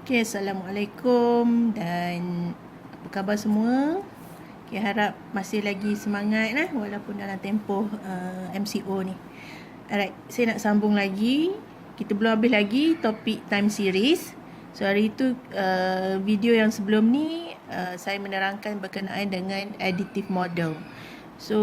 Okay, Assalamualaikum dan apa khabar semua? Okay, harap masih lagi semangat walaupun dalam tempoh MCO ni. Alright, saya nak sambung lagi. Kita belum habis lagi topik time series. So hari itu video yang sebelum ni saya menerangkan berkenaan dengan additive model. So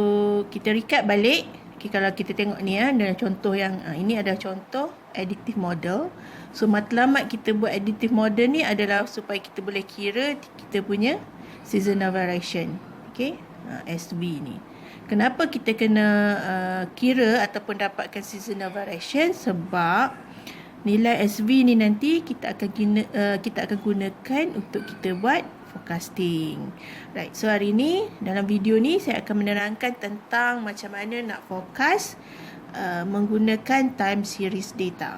kita recap balik. Okay, kalau kita tengok ni dalam contoh yang ini adalah contoh additive model. So matlamat kita buat additive model ni adalah supaya kita boleh kira kita punya seasonal variation. Okay, SV ni. Kenapa kita kena kira ataupun dapatkan seasonal variation? Sebab nilai SV ni nanti kita akan gunakan untuk kita buat forecasting. Right, so hari ni dalam video ni saya akan menerangkan tentang macam mana nak forecast menggunakan time series data.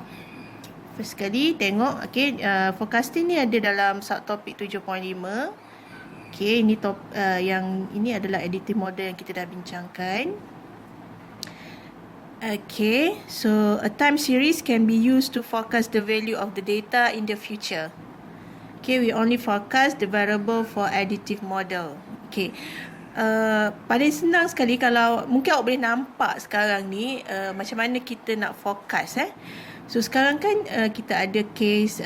First sekali tengok, okay, forecasting ni ada dalam subtopik 7.5. Okay, ini yang ini adalah additive model yang kita dah bincangkan. Okay, so a time series can be used to forecast the value of the data in the future. Okay, we only forecast the variable for additive model. Okay, paling senang sekali kalau mungkin awak boleh nampak sekarang ni macam mana kita nak forecast. So sekarang kan kita ada case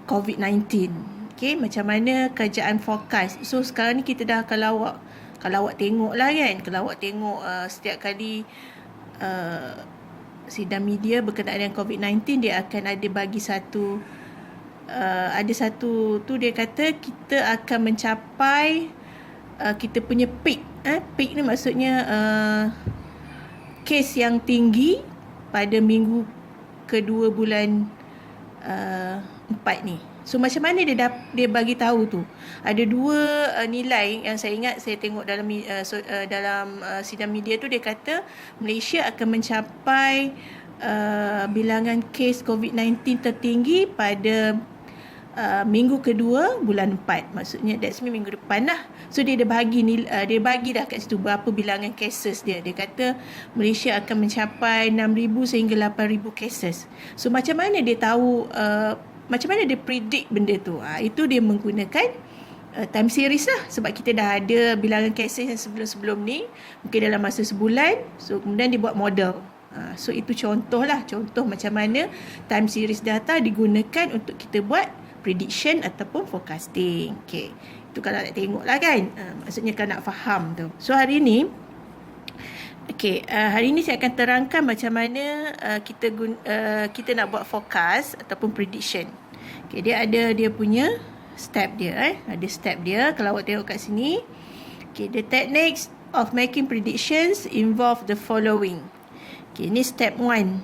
COVID-19. Okay, macam mana kerajaan forecast. So sekarang ni kita dah, kalau awak tengok lah kan, kalau awak tengok setiap kali sidang media berkenaan dengan COVID-19, dia akan ada bagi ada satu tu dia kata kita akan mencapai kita punya peak. Peak ni maksudnya kes yang tinggi pada minggu kedua bulan 4 ni. So macam mana dia bagi tahu tu? Ada dua nilai yang saya ingat saya tengok dalam sidang media tu, dia kata Malaysia akan mencapai bilangan kes COVID-19 tertinggi pada minggu kedua bulan 4. Maksudnya that's mean minggu depan lah. So dia bagi dah kat situ berapa bilangan cases dia. Dia kata Malaysia akan mencapai 6,000 sehingga 8,000 cases. So macam mana dia tahu, macam mana dia predict benda tu? Itu dia menggunakan time series lah. Sebab kita dah ada bilangan cases yang sebelum-sebelum ni, mungkin dalam masa sebulan. So kemudian dia buat model. So itu contoh macam mana time series data digunakan untuk kita buat prediction ataupun forecasting. Okay, itu kalau nak tengok lah kan, maksudnya kalau nak faham tu. So hari ni hari ni saya akan terangkan macam mana kita nak buat forecast ataupun prediction. Okay, dia ada dia punya step dia. Ada step dia kalau awak tengok kat sini. Okay, the techniques of making predictions involve the following. Okay, ini step 1.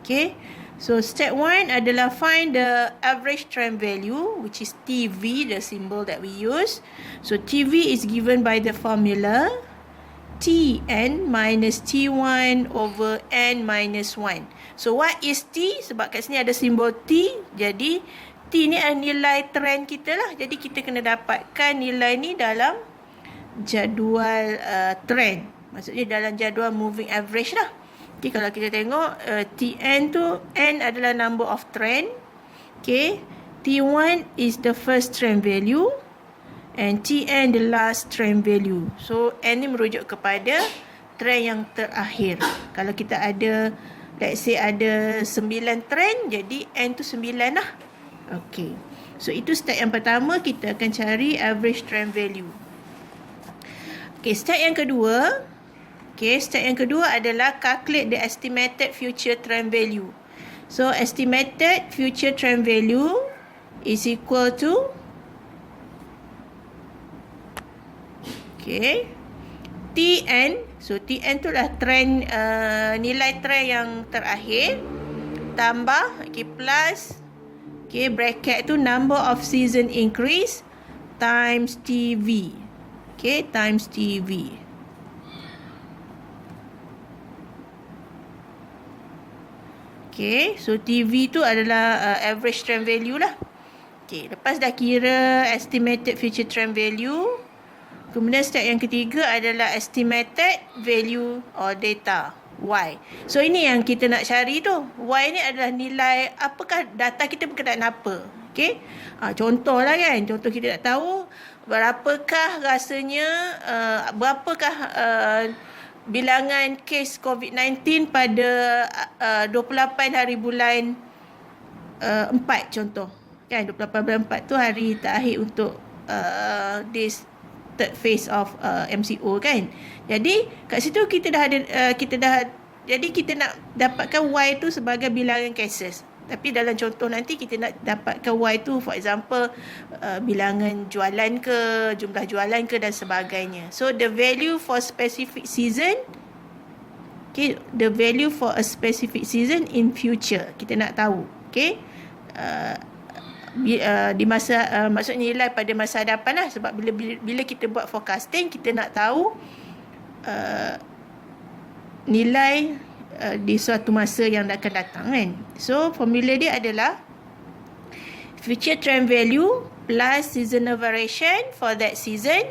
Okay, so step 1 adalah find the average trend value, which is TV, the symbol that we use. So TV is given by the formula Tn minus T1 over N minus 1. So what is T? Sebab kat sini ada simbol T, jadi T ni adalah nilai trend kita lah. Jadi kita kena dapatkan nilai ni dalam jadual trend. Maksudnya dalam jadual moving average lah. Okay, kalau kita tengok Tn tu, N adalah number of trend. Okay, T1 is the first trend value and Tn the last trend value. So N ni merujuk kepada trend yang terakhir. Kalau kita ada, let's say ada 9 trend, jadi N tu 9 lah. Okay, so itu step yang pertama, kita akan cari average trend value. Okay, step yang kedua adalah calculate the estimated future trend value. So estimated future trend value is equal to Tn. So Tn tu lah trend, nilai trend yang terakhir, tambah plus bracket tu number of season increase times TV. Times TV. Okay, so TV tu adalah average trend value lah. Okay, lepas dah kira estimated future trend value, kemudian step yang ketiga adalah estimated value or data, Y. So ini yang kita nak cari tu. Y ni adalah nilai apakah data kita berkenaan apa. Okay. Contoh lah kan. Contoh kita nak tahu berapakah rasanya, berapakah bilangan kes COVID-19 pada 28 hari bulan 4 contoh. Kan 28 bulan 4 tu hari terakhir untuk this third phase of MCO kan. Jadi kat situ kita dah ada jadi kita nak dapatkan Y tu sebagai bilangan cases. Tapi dalam contoh nanti kita nak dapatkan Y tu for example bilangan jualan ke, jumlah jualan ke dan sebagainya. So the value for specific season, okay, the value for a specific season in future kita nak tahu. Okay. Di masa maksudnya nilai pada masa hadapan lah, sebab bila kita buat forecasting kita nak tahu nilai di suatu masa yang akan datang kan. So formula dia adalah future trend value plus seasonal variation for that season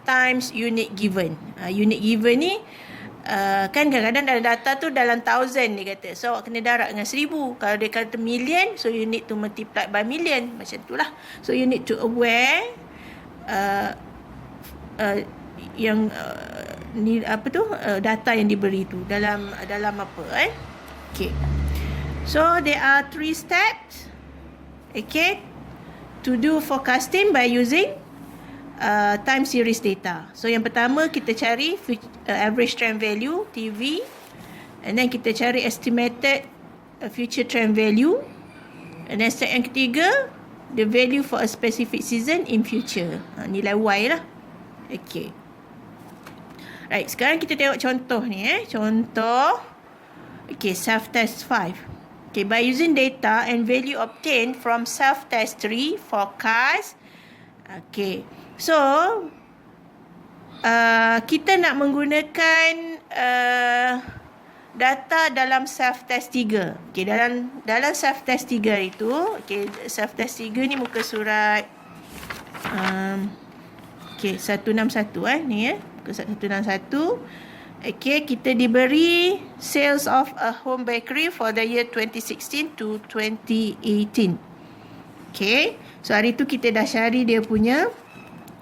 times unit given. Unit given ni kan kadang-kadang dalam data tu dalam thousand dia kata. So awak kena darab dengan 1000. Kalau dia kata million, so you need to multiply by million. Macam tu lah. So you need to aware yang ni apa tu data yang diberi tu dalam apa Okay. So there are 3 steps okay to do forecasting by using time series data. So yang pertama kita cari average trend value TV, and then kita cari estimated future trend value, and then step yang ketiga the value for a specific season in future. Nilai Y lah. Okay. Right, sekarang kita tengok contoh ni contoh okay, self-test 5. Okay, by using data and value obtained from self-test 3 forecast. Okay. So, kita nak menggunakan data dalam self-test 3. Okay, dalam self-test 3 itu, okay, self-test 3 ni muka surat okay, 161 ni muka surat 161. Okay, kita diberi sales of a home bakery for the year 2016 to 2018. Okay, so hari tu kita dah cari dia punya.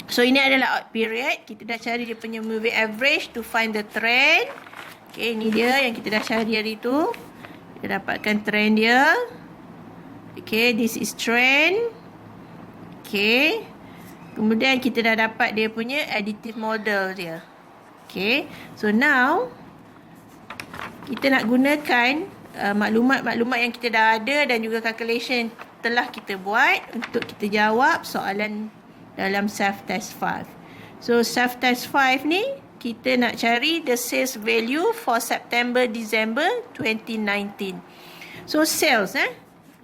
So ini adalah out period. Kita dah cari dia punya moving average to find the trend. Okay, ini dia yang kita dah cari hari tu. Kita dapatkan trend dia. Okay, this is trend. Okay. Kemudian kita dah dapat dia punya additive model dia. Okay. So now kita nak gunakan maklumat-maklumat yang kita dah ada dan juga calculation telah kita buat untuk kita jawab soalan dalam self-test 5. So self-test 5 ni kita nak cari the sales value for September December 2019. So sales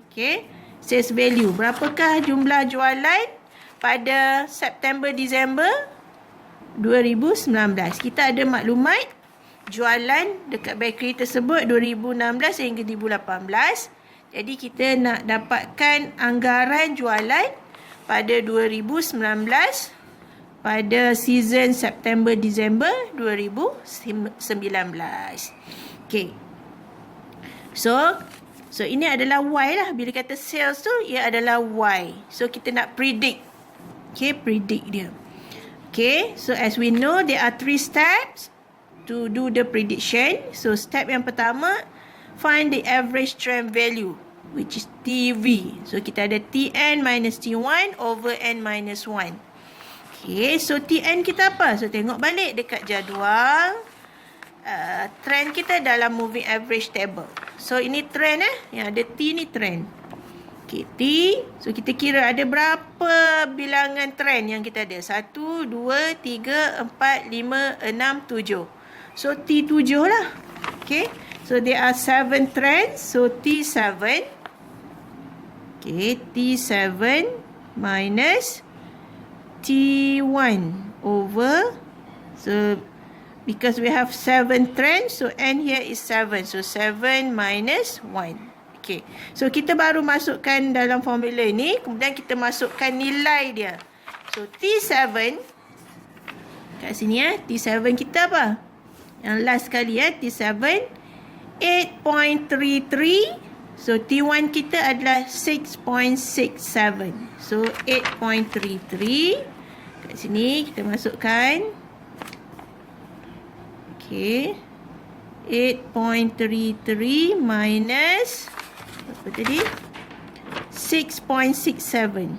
okay, sales value berapakah jumlah jualan pada September December 2019. Kita ada maklumat jualan dekat bakery tersebut 2016 hingga 2018. Jadi kita nak dapatkan anggaran jualan pada 2019 pada season September December 2019. Okay. So ini adalah Y lah. Bila kata sales tu ia adalah Y. So kita nak predict. Okay, predict dia. Okay, so as we know there are 3 steps to do the prediction. So step yang pertama, find the average trend value, which is TV. So kita ada Tn minus T1 over N minus 1. Okay, so Tn kita apa? So tengok balik dekat jadual. Trend kita dalam moving average table. So ini trend yang ada T ni trend. Okay, T. So kita kira ada berapa bilangan trend yang kita ada. 1, 2, 3, 4, 5, 6, 7. So T7 lah. Okay. So there are 7 trends. So T7. Okay, T7 minus T1 over. So because we have 7 trends, so N here is 7. So 7 minus 1. Okay. So kita baru masukkan dalam formula ni, kemudian kita masukkan nilai dia. So T7 kat sini T7 kita apa? Yang last sekali T7 8.33. So T1 kita adalah 6.67. So 8.33. Kat sini kita masukkan. Okay. 8.33 minus apa tadi? 6.67.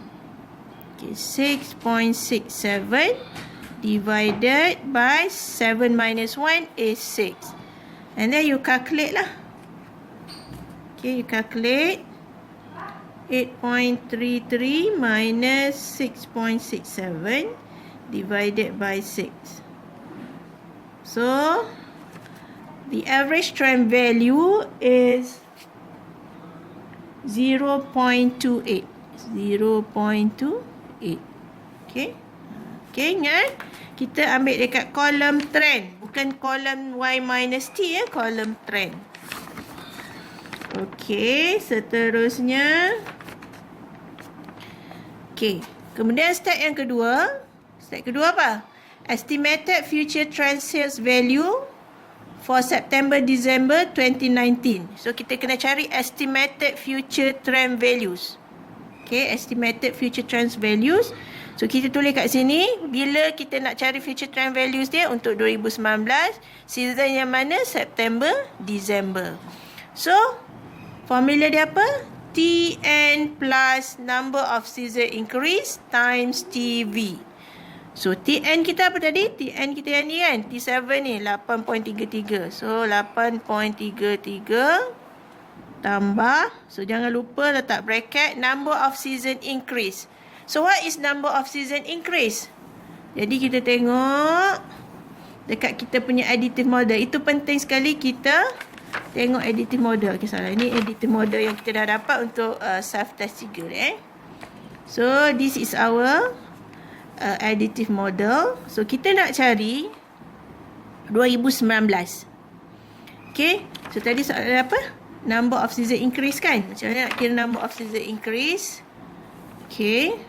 Okay, 6.67 divided by 7 minus 1 is 6. And then you calculate lah. Okay, you calculate 8.33 minus 6.67 divided by 6. So, the average trend value is 0.28. 0.28. Okay. Okay, ingat. Kita ambil dekat kolom trend. Bukan kolom Y minus T ya. Kolom trend. Okay, seterusnya. Okay. Kemudian step yang kedua. Step kedua apa? Estimated future trend sales value for September-December 2019. So, kita kena cari estimated future trend values. Okay, estimated future trend values. So, kita tulis kat sini, bila kita nak cari future trend values dia untuk 2019, season yang mana? September, December. So, formula dia apa? TN plus number of season increase times TV. So, TN kita apa tadi? TN kita yang ni kan? T7 ni, 8.33. So, 8.33 tambah. So, jangan lupa letak bracket number of season increase. So, what is number of season increase? Jadi, kita tengok dekat kita punya additive model. Itu penting sekali kita tengok additive model. Okay, salah. Ini additive model yang kita dah dapat untuk self-test 3. So, this is our additive model. So, kita nak cari 2019. Okay. So, tadi soalan apa? Number of season increase kan? Macam mana nak kira number of season increase? Okay.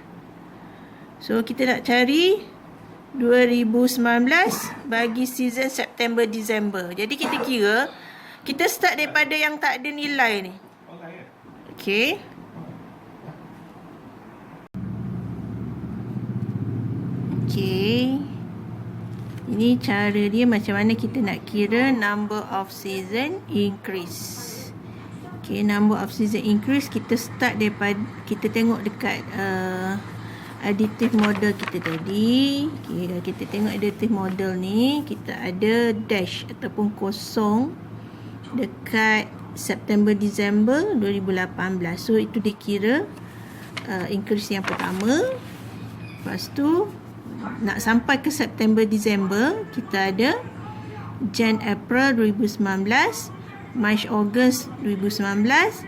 So, kita nak cari 2019 bagi season September-December. Jadi, kita kira, kita start daripada yang tak ada nilai ni. Okay. Okay. Ini cara dia macam mana kita nak kira number of season increase. Okay, number of season increase kita start daripada, kita tengok dekat additive model kita tadi. Okay, kalau kita tengok additive model ni, kita ada dash ataupun kosong dekat September-December 2018. So, itu dikira increase yang pertama. Lepas tu, nak sampai ke September-December, kita ada Jan-April 2019, March-Ogos 2019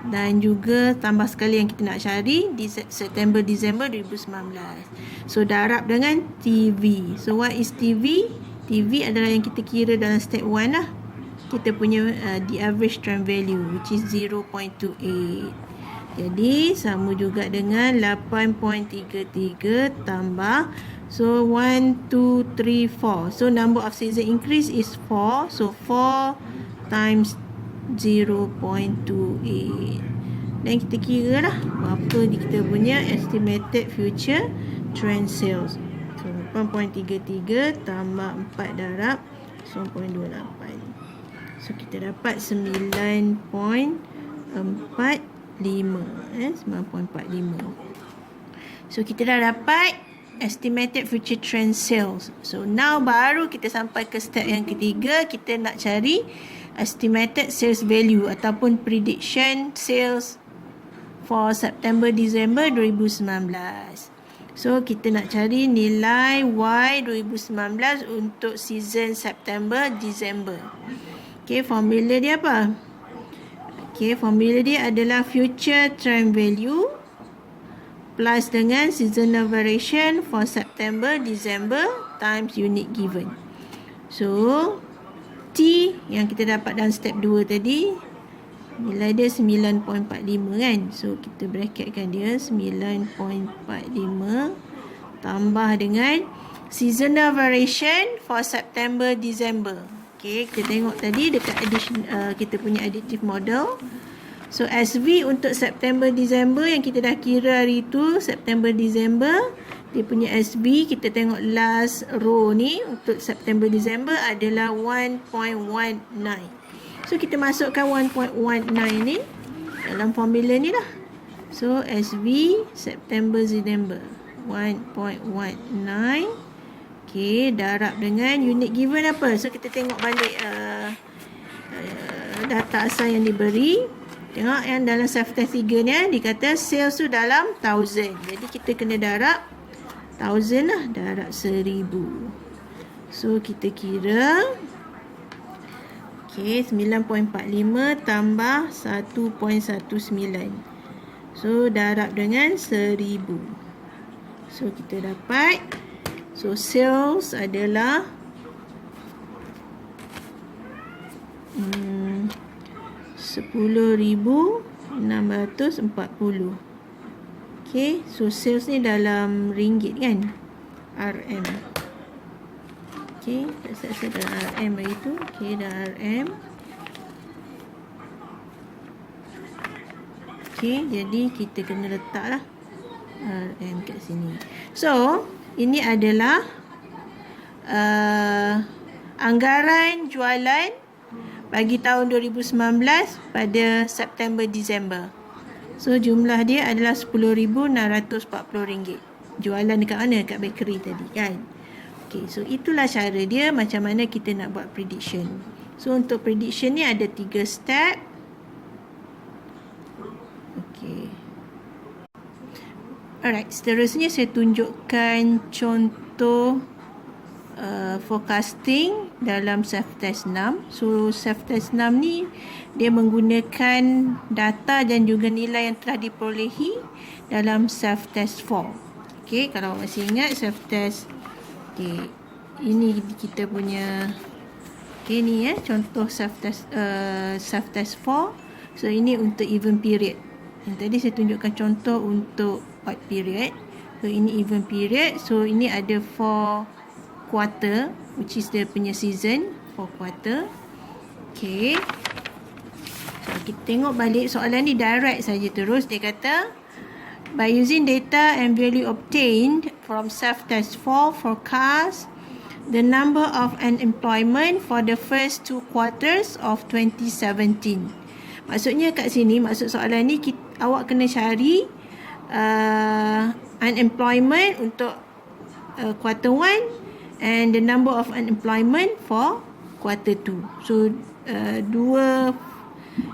dan juga tambah sekali yang kita nak cari di September-December 2019. So, darab dengan TV. So, what is TV? TV adalah yang kita kira dalam step 1 lah. Kita punya the average trend value, which is 0.28. Jadi, sama juga dengan 8.33 tambah. So, 1, 2, 3, 4. So, number of season increase is 4. So, 4 times 0.28. Dan kita kira lah berapa kita punya estimated future trend sales. So, 8.33 tambah 4 darab 0.28. So, kita dapat 9.45. 9.45. So, kita dah dapat estimated future trend sales. So, now baru kita sampai ke step yang ketiga. Kita nak cari estimated sales value ataupun prediction sales for September-December 2019. So, kita nak cari nilai Y 2019 untuk season September-December. Okay, formula dia apa? Okay, formula dia adalah future trend value plus dengan seasonal variation for September-December times unit given. So, T yang kita dapat dalam step 2 tadi, nilai dia 9.45 kan. So, kita bracketkan dia 9.45 tambah dengan seasonal variation for September-December. Okay, kita tengok tadi dekat kita punya additive model. So SV untuk September Disember yang kita dah kira hari tu, September Disember, dia punya SV kita tengok last row ni untuk September Disember adalah 1.19. So kita masukkan 1.19 ni dalam formula ni lah. So SV September Disember 1.19. Okay, darab dengan unit given apa? So kita tengok balik data asal yang diberi. Tengok yang dalam self-test 3 ni dia kata sales tu dalam 1000. Jadi kita kena darab 1000 lah, darab 1000. So kita kira okay, 9.45 tambah 1.19. So darab dengan 1000. So kita dapat, so sales adalah 10,640. Okay, so sales ni dalam ringgit kan, RM. Okay, saya dalam RM lagi tu. Okay, dah RM. Okay, jadi kita kena letaklah RM kat sini. So ini adalah anggaran jualan bagi tahun 2019 pada September Disember. So jumlah dia adalah RM10,640. Jualan dekat mana? Dekat bakery tadi kan. Okay, so itulah cara dia macam mana kita nak buat prediction. So untuk prediction ni ada 3 step. Okay. Alright, seterusnya saya tunjukkan contoh forecasting dalam self-test 6. So self-test 6 ni dia menggunakan data dan juga nilai yang telah diperolehi dalam self-test 4. Okay, kalau masih ingat self-test, okay, ini kita punya, okay, ni contoh self-test 4. So ini untuk even period. Yang tadi saya tunjukkan contoh untuk odd period. So ini even period. So ini ada 4 quarter, which is dia punya season, 4 quarter. Okay, so kita tengok balik soalan ni direct saja terus. Dia kata by using data and value obtained from self-test 4 forecast the number of unemployment for the first 2 quarters of 2017. Maksudnya kat sini, maksud soalan ni awak kena cari unemployment untuk quarter 1 and the number of unemployment for quarter 2. So dua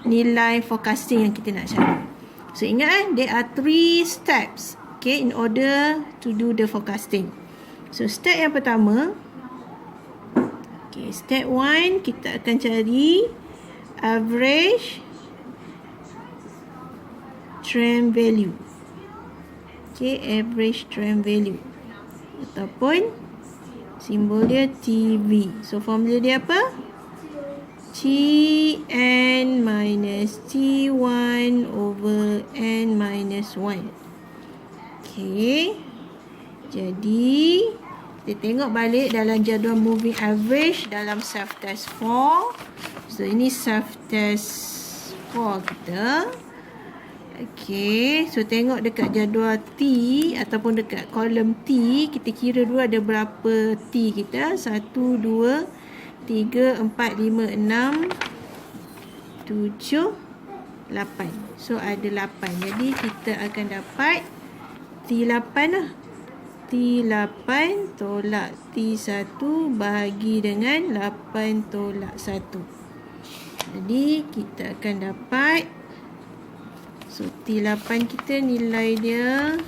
nilai forecasting yang kita nak cari. So ingat there are 3 steps, okay, in order to do the forecasting. So step yang pertama, okay, step 1 kita akan cari average trend value. Okay, average trend value ataupun simbol dia TV. So formula dia apa? Tn minus T1 over N minus 1. Okay, jadi kita tengok balik dalam jadual moving average dalam self-test 4. So ini self-test 4 kita. Okay, so tengok dekat jadual T ataupun dekat kolom T, kita kira dulu ada berapa T kita. 1, 2, 3, 4, 5, 6, 7, 8. So ada 8. Jadi kita akan dapat T8 lah. T8 tolak T1 bahagi dengan 8 tolak 1. Jadi kita akan dapat, so T8 kita nilai dia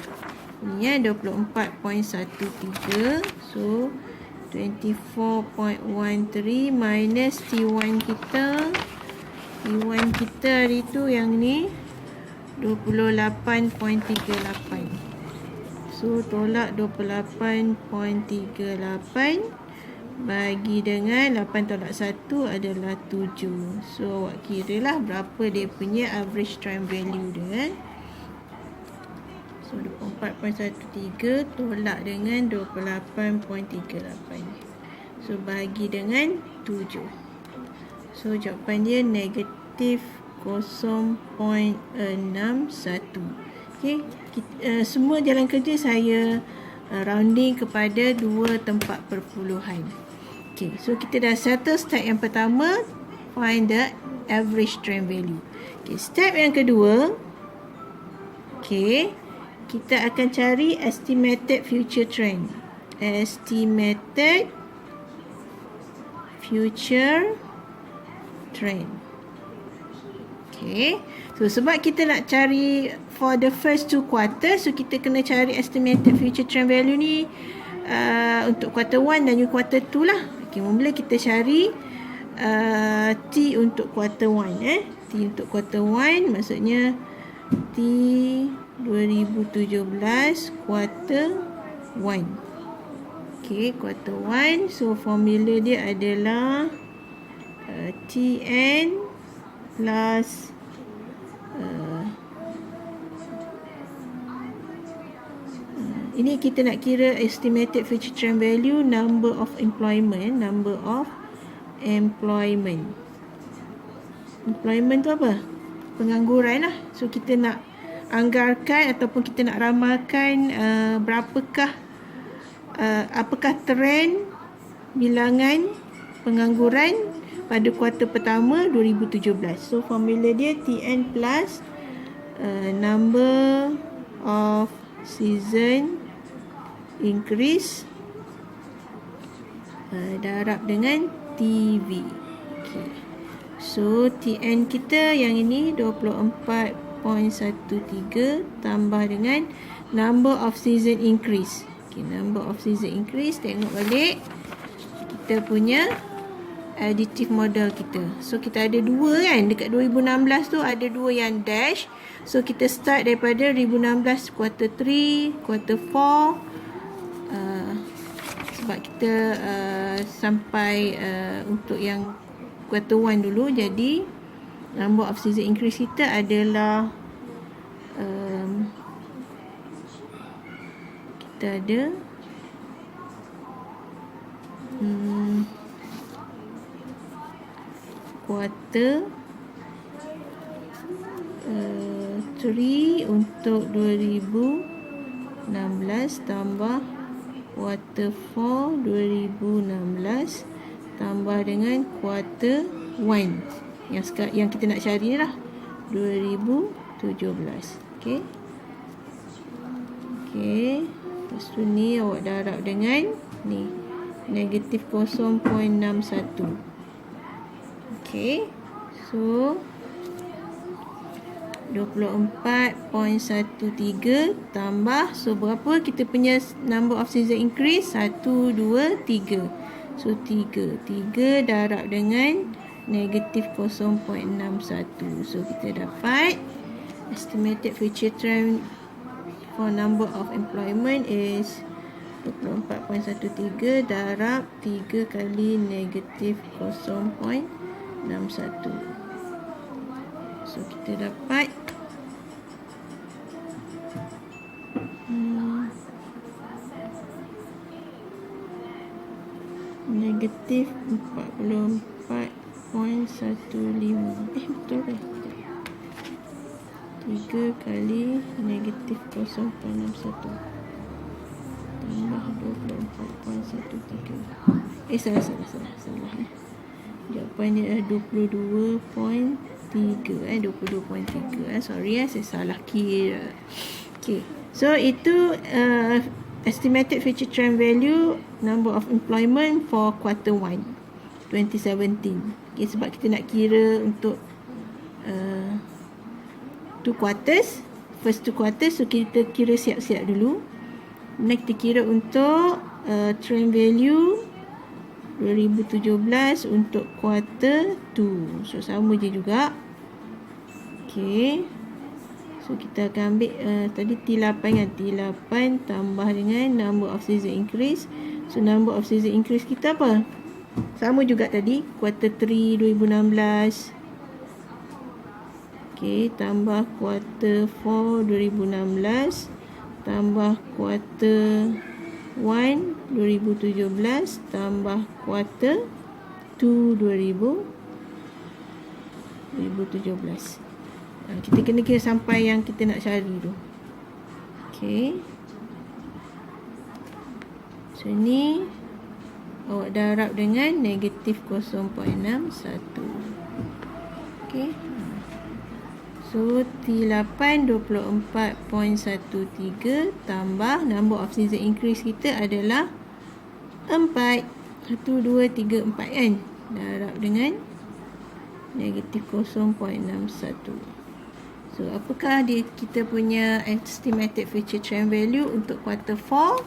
ni 24.13. So 24.13 minus T1 kita. T1 kita hari tu yang ni 28.38. So tolak 28.38 bagi dengan 8 tolak 1 adalah 7. So awak kira lah berapa dia punya average trend value dia. So 24.13 tolak dengan 28.38. So bagi dengan 7. So jawapan dia negatif 0.61. Okay. Semua jalan kerja saya rounding kepada 2 tempat perpuluhan. Okay. So kita dah settle step yang pertama, find the average trend value. Okay. Step yang kedua, okay, kita akan cari estimated future trend. Estimated future trend. Okay. So sebab kita nak cari for the first 2 quarters, so kita kena cari estimated future trend value ni untuk quarter 1 dan juga quarter 2 lah. Okay, mula kita cari T untuk quarter 1. T untuk quarter 1 maksudnya T 2017 quarter 1. Okay, quarter 1. So formula dia adalah TN plus ini kita nak kira estimated future trend value, number of employment. Employment tu apa? Pengangguran lah. So kita nak anggarkan ataupun kita nak ramalkan apakah trend bilangan pengangguran pada kuartal pertama 2017. So formula dia TN plus number of season increase darab dengan TV. Okay. So TN kita yang ini 24.13 tambah dengan number of season increase. Okay, number of season increase, tengok balik kita punya additive model kita. So kita ada 2 kan, dekat 2016 tu ada 2 yang dash. So kita start daripada 2016 quarter 3, quarter 4, sebab kita sampai untuk yang quarter 1 dulu. Jadi number of season increase kita adalah kita ada quarter 3 untuk 2016 tambah quarter 4 2016 tambah dengan quarter 1 yang kita nak cari ni lah 2017. Okey. Okey. Lepas tu ni awak darab dengan ni negatif 0.61. Okey. So 24.13 tambah, so berapa kita punya number of season increase? 1, 2, 3. So 3 darab dengan negatif 0.61. So kita dapat estimated future trend for number of employment is 24.13 darab 3 kali negatif 0.61. So kita dapat negatif 44.15. Betul ke? 3 kali negatif 0.61 tambah 24.13. Salah. Jawapan dia adalah 22.3. Sorry saya salah kira. Okay. So itu estimated future trend value number of employment for quarter 1 2017. Okay, sebab kita nak kira untuk 2 quarters, first 2 quarters, so kita kira siap-siap dulu. Kemudian kita kira untuk trend value 2017 untuk quarter 2. So sama je juga. Okay. So kita akan ambil tadi T8 kan, T8 tambah dengan number of season increase. So number of season increase kita apa? Sama juga tadi, quarter 3 2016. Okay, tambah quarter 4 2016 tambah quarter 1 2017 tambah quarter 2 2017. 2017. Kita kena kira sampai yang kita nak cari tu. Okey. So ni awak darab dengan negatif 0.61. Okey. So T8 24.13 tambah number of season increase kita adalah 4. 1, 2, 3, 4 kan. Darab dengan negatif 0.61. So apakah kita punya estimated future trend value untuk quarter 4?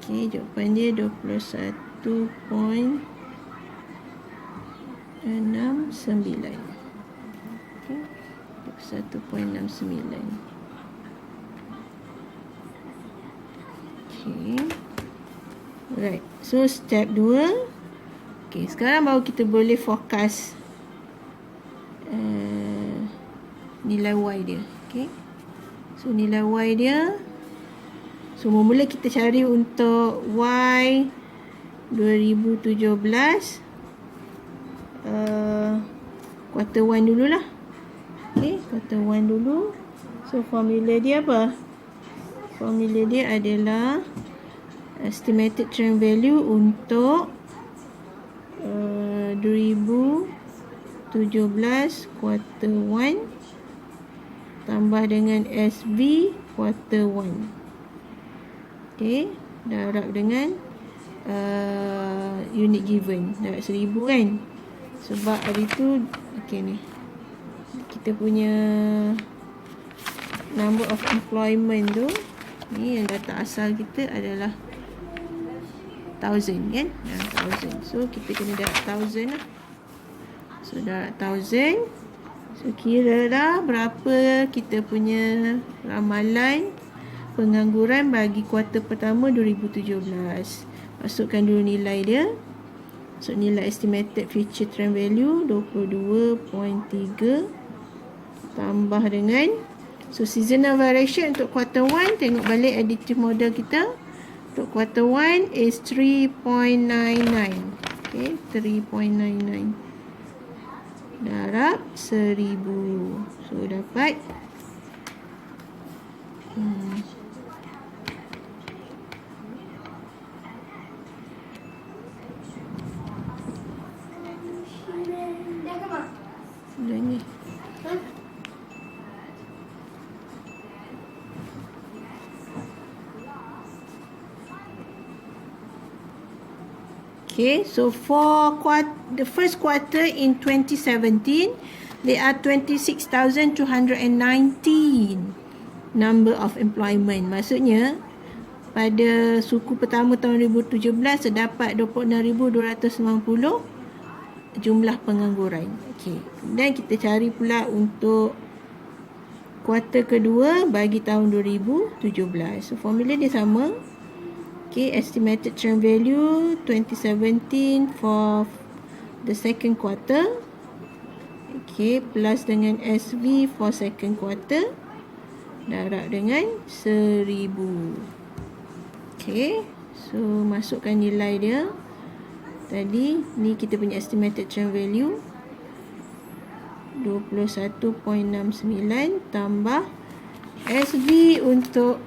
Okay, jawapan dia 21.69. Okay, 21.69. Okay. Alright. So step 2. Okay, sekarang baru kita boleh forecast nilai Y dia. Okay. So nilai Y dia. So mula kita cari untuk Y 2017 quarter 1 dululah. Okay, quarter 1 dulu. So formula dia apa? Formula dia adalah estimated trend value untuk 2017 quarter 1 tambah dengan SV quarter 1. Okay, darab dengan unit given, darab 1000 kan. Sebab hari tu okay ni kita punya number of employment tu ni yang data asal kita adalah 1000 kan. 1000. So kita kena darab 1000 lah. So darab 1000. So kira lah berapa kita punya ramalan pengangguran bagi kuarter pertama 2017. Masukkan dulu nilai dia. So nilai estimated future trend value 22.3 tambah dengan seasonal variation untuk quarter 1. Tengok balik additive model kita. Untuk quarter 1 is 3.99. Okay, 3.99 darab 1000. So dapat dah ni. Okay, so for the first quarter in 2017, there are 26,219 number of employment. Maksudnya, pada suku pertama tahun 2017, terdapat 26,290 jumlah pengangguran. Okay, kemudian kita cari pula untuk kuarter kedua bagi tahun 2017. So, formula dia sama. Okay, estimated trend value 2017 for the second quarter. Okay, plus dengan SV for second quarter. Darab dengan 1000. Okay, so masukkan nilai dia. Tadi, ni kita punya estimated trend value. 21.69 tambah SV untuk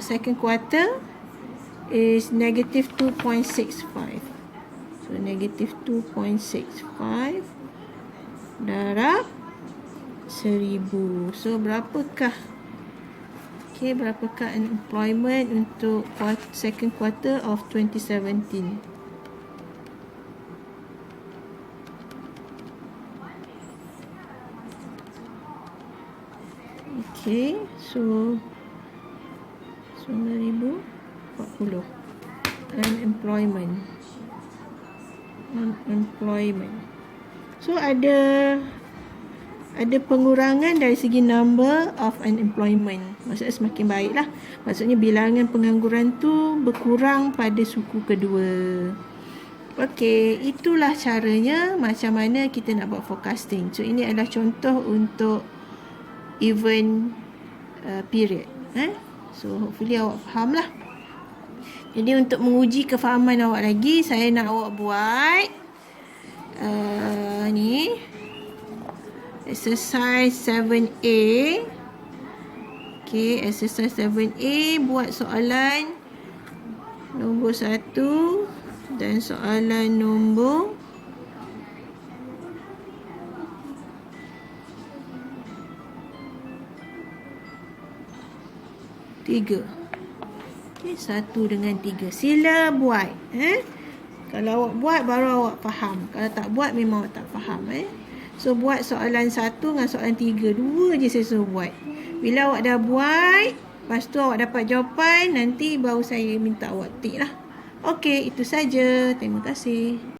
second quarter is negative 2.65. So negative 2.65 darab 1000. So berapakah berapakah employment untuk second quarter of 2017? Okay, so 9,040 unemployment. So ada pengurangan dari segi number of unemployment. Maksudnya semakin baik lah. Maksudnya bilangan pengangguran tu berkurang pada suku kedua. Okey, itulah caranya macam mana kita nak buat forecasting. So ini adalah contoh untuk event period. So hopefully awak faham lah. Jadi untuk menguji kefahaman awak lagi, saya nak awak buat ni exercise 7A. Okay, exercise 7A, buat soalan nombor 1 dan soalan nombor 3. Okay, 1 dengan 3. Sila buat. Kalau awak buat, baru awak faham. Kalau tak buat, memang awak tak faham. So, buat soalan 1 dengan soalan 3. 2 je saya suruh buat. Bila awak dah buat, lepas tu awak dapat jawapan, nanti baru saya minta awak tik lah. Okey, itu saja. Terima kasih.